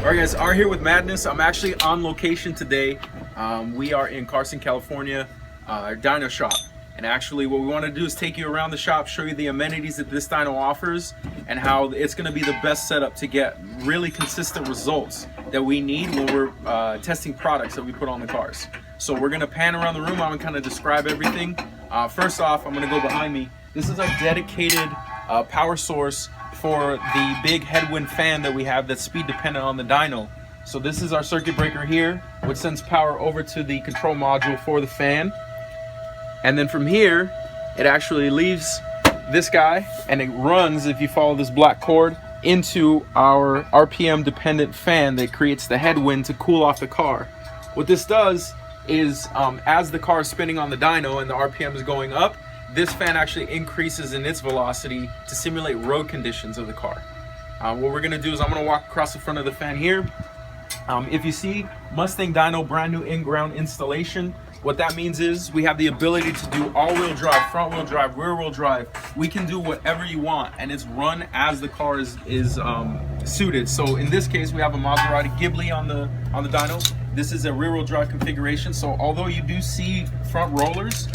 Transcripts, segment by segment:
Alright guys, are here with Madness. I'm actually on location today. We are in Carson, California, our dyno shop. And actually what we want to do is take you around the shop, show you the amenities that this dyno offers and how it's going to be the best setup to get really consistent results that we need when we're testing products that we put on the cars. So we're going to pan around the room. I'm going to kind of describe everything. First off, I'm going to go behind me. This is our dedicated power source for the big headwind fan that we have that's speed dependent on the dyno. So this is our circuit breaker here, which sends power over to the control module for the fan. And then from here, it actually leaves this guy and it runs, if you follow this black cord, into our RPM dependent fan that creates the headwind to cool off the car. What this does is as the car is spinning on the dyno and the RPM is going up, this fan actually increases in its velocity to simulate road conditions of the car. What we're going to do is I'm going to walk across the front of the fan here. If you see Mustang dyno brand new in-ground installation, what that means is we have the ability to do all-wheel drive, front-wheel drive, rear-wheel drive. We can do whatever you want, and it's run as the car is suited. So in this case, we have a Maserati Ghibli on the dyno. This is a rear-wheel drive configuration. So although you do see front rollers,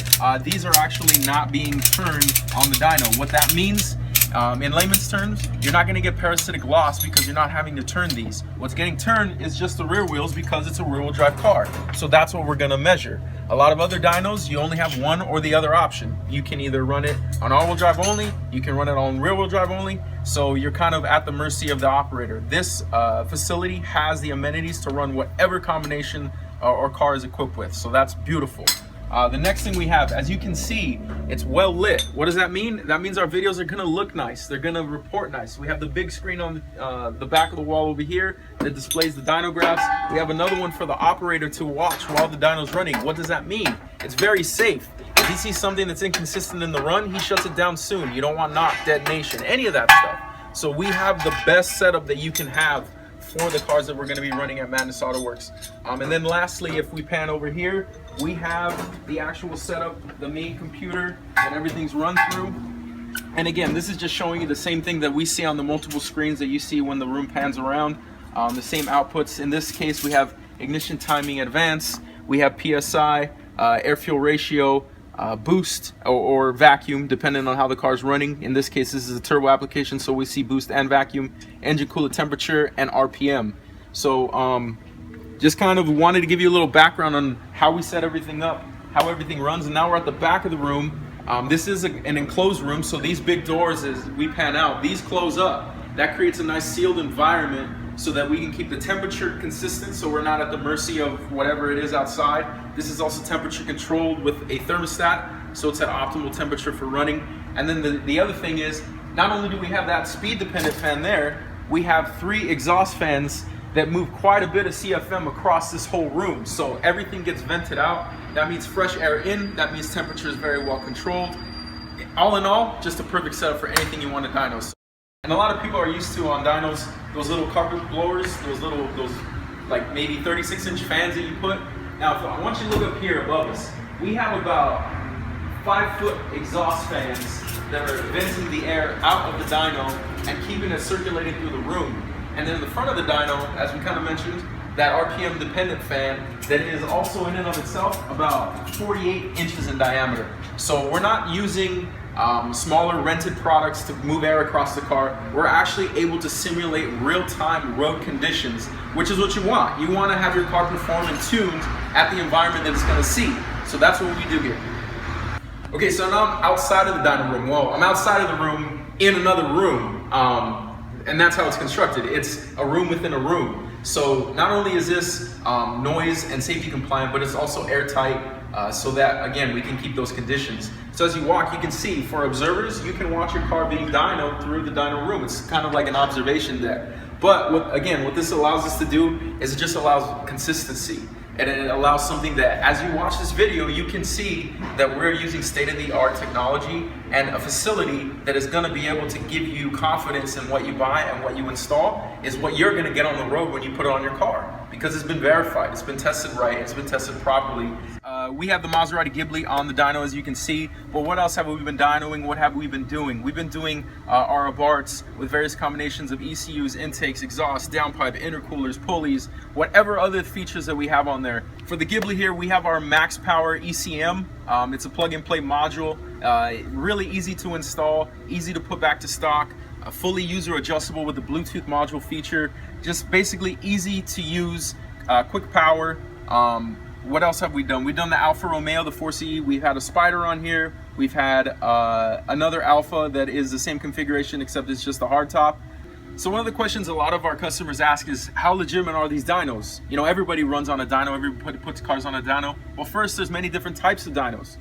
these are actually not being turned on the dyno. What that means, in layman's terms, you're not going to get parasitic loss because you're not having to turn these. What's getting turned is just the rear wheels because it's a rear-wheel drive car. So that's what we're going to measure. A lot of other dynos, you only have one or the other option. You can either run it on all-wheel drive only, you can run it on rear-wheel drive only, so you're kind of at the mercy of the operator. This facility has the amenities to run whatever combination or car is equipped with, so that's beautiful. The next thing we have, as you can see, it's well lit. What does that mean? That means our videos are gonna look nice. They're gonna report nice. We have the big screen on the back of the wall over here that displays the dyno graphs. We have another one for the operator to watch while the dyno's running. What does that mean? It's very safe. If he sees something that's inconsistent in the run, he shuts it down soon. You don't want knock, detonation, any of that stuff. So we have the best setup that you can have for the cars that we're going to be running at Madness Autoworks. And then lastly, if we pan over here, we have the actual setup, the main computer that everything's run through. And again, this is just showing you the same thing that we see on the multiple screens that you see when the room pans around. The same outputs. In this case, we have ignition timing advance, we have PSI, air fuel ratio, boost or vacuum depending on how the car is running. In this case, this is a turbo application, so we see boost and vacuum, engine coolant temperature, and RPM. So just kind of wanted to give you a little background on how we set everything up, how everything runs. And now we're at the back of the room. This is an enclosed room, so these big doors, as we pan out, these close up. That creates a nice sealed environment so that we can keep the temperature consistent, so we're not at the mercy of whatever it is outside. This is also temperature controlled with a thermostat, so it's at optimal temperature for running. And then the other thing is, not only do we have that speed dependent fan there, we have 3 exhaust fans that move quite a bit of CFM across this whole room. So everything gets vented out. That means fresh air in, that means temperature is very well controlled. All in all, just a perfect setup for anything you want to dyno. And a lot of people are used to on dynos, those little carpet blowers, those like maybe 36-inch fans that you put. Now, I want you to look up here above us. We have about 5-foot exhaust fans that are venting the air out of the dyno and keeping it circulating through the room. And then in the front of the dyno, as we kind of mentioned, that RPM dependent fan that is also in and of itself about 48 inches in diameter. So we're not using smaller rented products to move air across the car. We're actually able to simulate real-time road conditions, which is what you want. You want to have your car perform and tuned at the environment that it's going to see. So that's what we do here. Okay, so now I'm outside of the dyno room. Well, I'm outside of the room in another room, and that's how it's constructed. It's a room within a room. So not only is this noise and safety compliant, but it's also airtight, so that, again, we can keep those conditions. So as you walk, you can see, for observers, you can watch your car being dynoed through the dyno room. It's kind of like an observation deck. But what this allows us to do is it just allows consistency. And it allows something that, as you watch this video, you can see that we're using state-of-the-art technology and a facility that is going to be able to give you confidence in what you buy and what you install is what you're going to get on the road when you put it on your car. Because it's been verified, it's been tested right, it's been tested properly. We have the Maserati Ghibli on the dyno, as you can see, but what else have we been dynoing? What have we been doing? We've been doing our abarts with various combinations of ECUs, intakes, exhaust, downpipe, intercoolers, pulleys, whatever other features that we have on there. For the Ghibli here, we have our max power ECM. It's a plug-and-play module, really easy to install, easy to put back to stock, fully user adjustable with the Bluetooth module feature, just basically easy to use, quick power. What else have we done? We've done the Alfa Romeo, the 4CE. We've had a Spider on here. We've had another Alfa that is the same configuration except it's just a hardtop. So one of the questions a lot of our customers ask is, how legitimate are these dynos? You know, everybody runs on a dyno, everybody puts cars on a dyno. Well, first, there's many different types of dynos.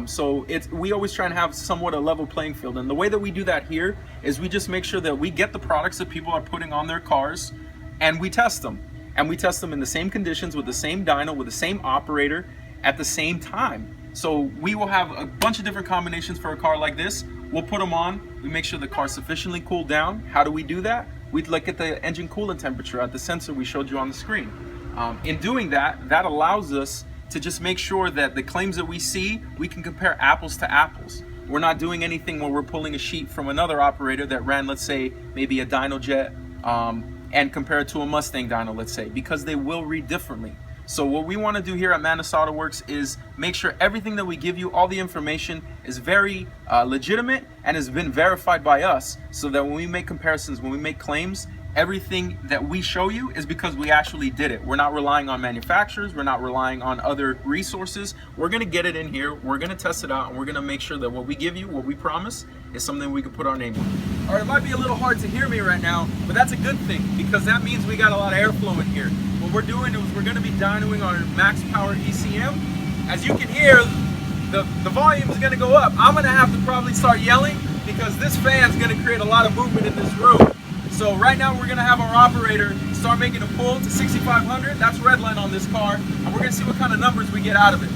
So we always try and have somewhat a level playing field. And the way that we do that here is we just make sure that we get the products that people are putting on their cars and we test them. And we test them in the same conditions with the same dyno, with the same operator at the same time. So we will have a bunch of different combinations for a car like this. We'll put them on, we make sure the car's sufficiently cooled down. How do we do that? We look at the engine coolant temperature at the sensor we showed you on the screen. In doing that, that allows us to just make sure that the claims that we see, we can compare apples to apples. We're not doing anything where we're pulling a sheet from another operator that ran, let's say, maybe a Dynojet, and compare it to a Mustang dyno, let's say, because they will read differently. So what we want to do here at Madness Autoworks is make sure everything that we give you, all the information, is very legitimate and has been verified by us, so that when we make comparisons, when we make claims, everything that we show you is because we actually did it. We're not relying on manufacturers, we're not relying on other resources. We're going to get it in here, we're going to test it out, and we're going to make sure that what we give you, what we promise, is something we can put our name on. All right, it might be a little hard to hear me right now, but that's a good thing, because that means we got a lot of airflow in here. What we're doing is we're going to be dynoing our max power ECM. As you can hear, the volume is going to go up. I'm going to have to probably start yelling because this fan is going to create a lot of movement in this room. So right now we're going to have our operator start making a pull to 6,500. That's redline on this car, and we're going to see what kind of numbers we get out of it.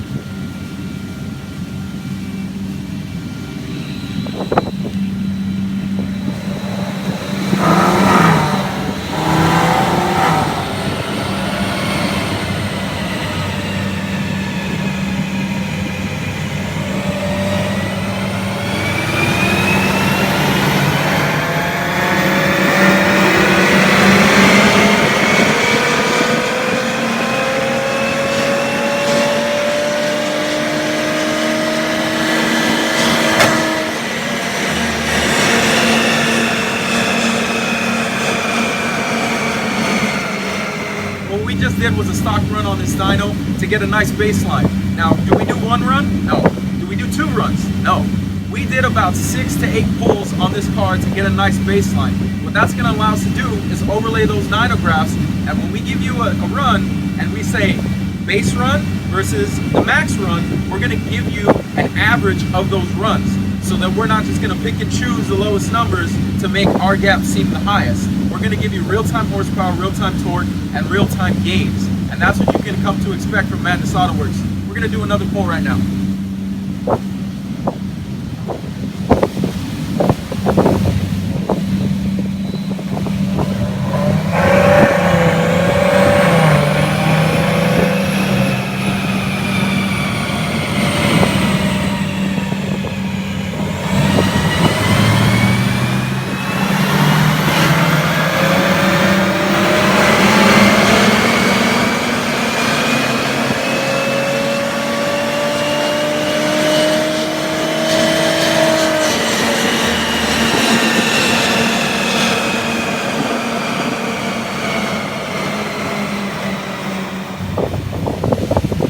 Did was a stock run on this dyno to get a nice baseline. Now, do we do one run? No. Do we do two runs? No. We did about 6 to 8 pulls on this car to get a nice baseline. What that's going to allow us to do is overlay those dyno graphs, and when we give you a run and we say base run versus the max run, we're going to give you an average of those runs. so that we're not just going to pick and choose the lowest numbers to make our gap seem the highest. We're going to give you real-time horsepower, real-time torque, and real-time gains. And that's what you can come to expect from Madness Autoworks. We're going to do another pull right now.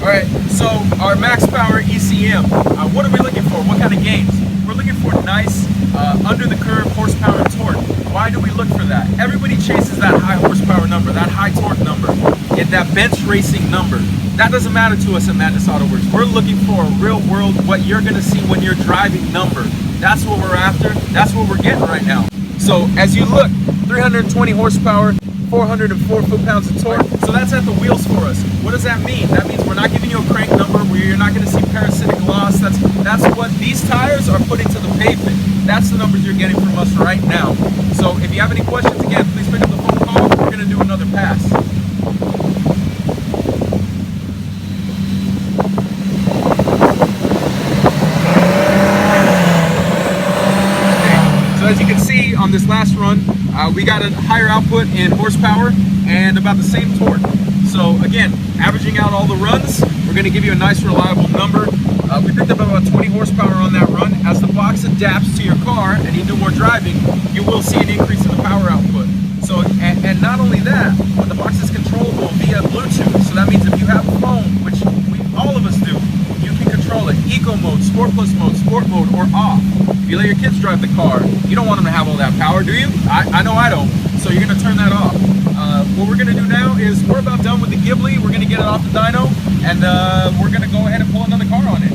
Alright, so our max power ECM, what are we looking for? What kind of gains? We're looking for nice, under the curve horsepower and torque. Why do we look for that? Everybody chases that high horsepower number, that high torque number, and that bench racing number. That doesn't matter to us at Madness Autoworks. We're looking for a real world, what you're going to see when you're driving number. That's what we're after. That's what we're getting right now. So as you look, 320 horsepower, 404 foot-pounds of torque. So that's at the wheels for us. What does that mean? That means we're not giving you a crank number where you're not going to see parasitic loss. That's what these tires are putting to the pavement. That's the numbers you're getting from us right now. So if you have any questions, again, please pick up the phone call. We're going to do another pass. So as you can see on this last run, we got a higher output in horsepower and about the same torque. So again, averaging out all the runs, we're going to give you a nice reliable number. We picked up about 20 horsepower on that run. As the box adapts to your car and you do more driving, you will see an increase in the power output. So, and not only that, but the box is controllable via Bluetooth. So that means if you have a phone, which all of us do, you can control it. Eco mode, Sport Plus mode, Sport mode, or off. If you let your kids drive the car, you don't want them to have all that power, do you? I know I don't. So you're going to turn that off. What we're going to do now is we're about done with the Ghibli. We're going to get it off the dyno, and we're going to go ahead and pull another car on it.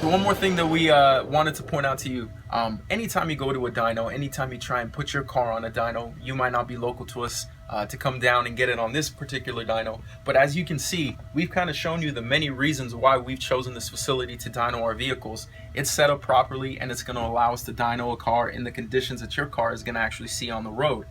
One more thing that we wanted to point out to you, anytime you go to a dyno, anytime you try and put your car on a dyno, you might not be local to us to come down and get it on this particular dyno, but as you can see, we've kind of shown you the many reasons why we've chosen this facility to dyno our vehicles. It's set up properly and it's going to allow us to dyno a car in the conditions that your car is going to actually see on the road.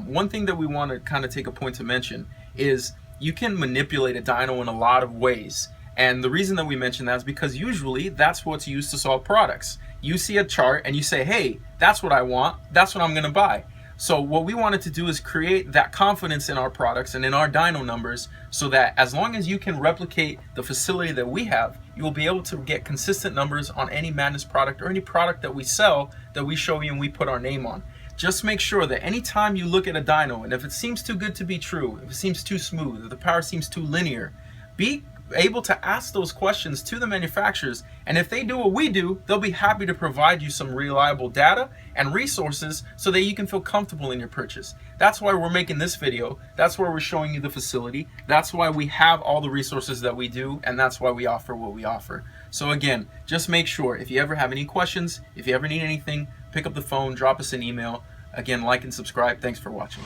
One thing that we want to kind of take a point to mention is you can manipulate a dyno in a lot of ways. And the reason that we mention that is because usually that's what's used to solve products. You see a chart and you say, hey, that's what I want, that's what I'm going to buy. So what we wanted to do is create that confidence in our products and in our dyno numbers so that as long as you can replicate the facility that we have, you will be able to get consistent numbers on any Madness product or any product that we sell that we show you and we put our name on. Just make sure that anytime you look at a dyno and if it seems too good to be true, if it seems too smooth, if the power seems too linear, be able to ask those questions to the manufacturers, and if they do what we do, they'll be happy to provide you some reliable data and resources so that you can feel comfortable in your purchase. That's why we're making this video. That's why we're showing you the facility. That's why we have all the resources that we do, and that's why we offer what we offer. So again, just make sure if you ever have any questions, if you ever need anything, pick up the phone, drop us an email. Again, like and subscribe. Thanks for watching.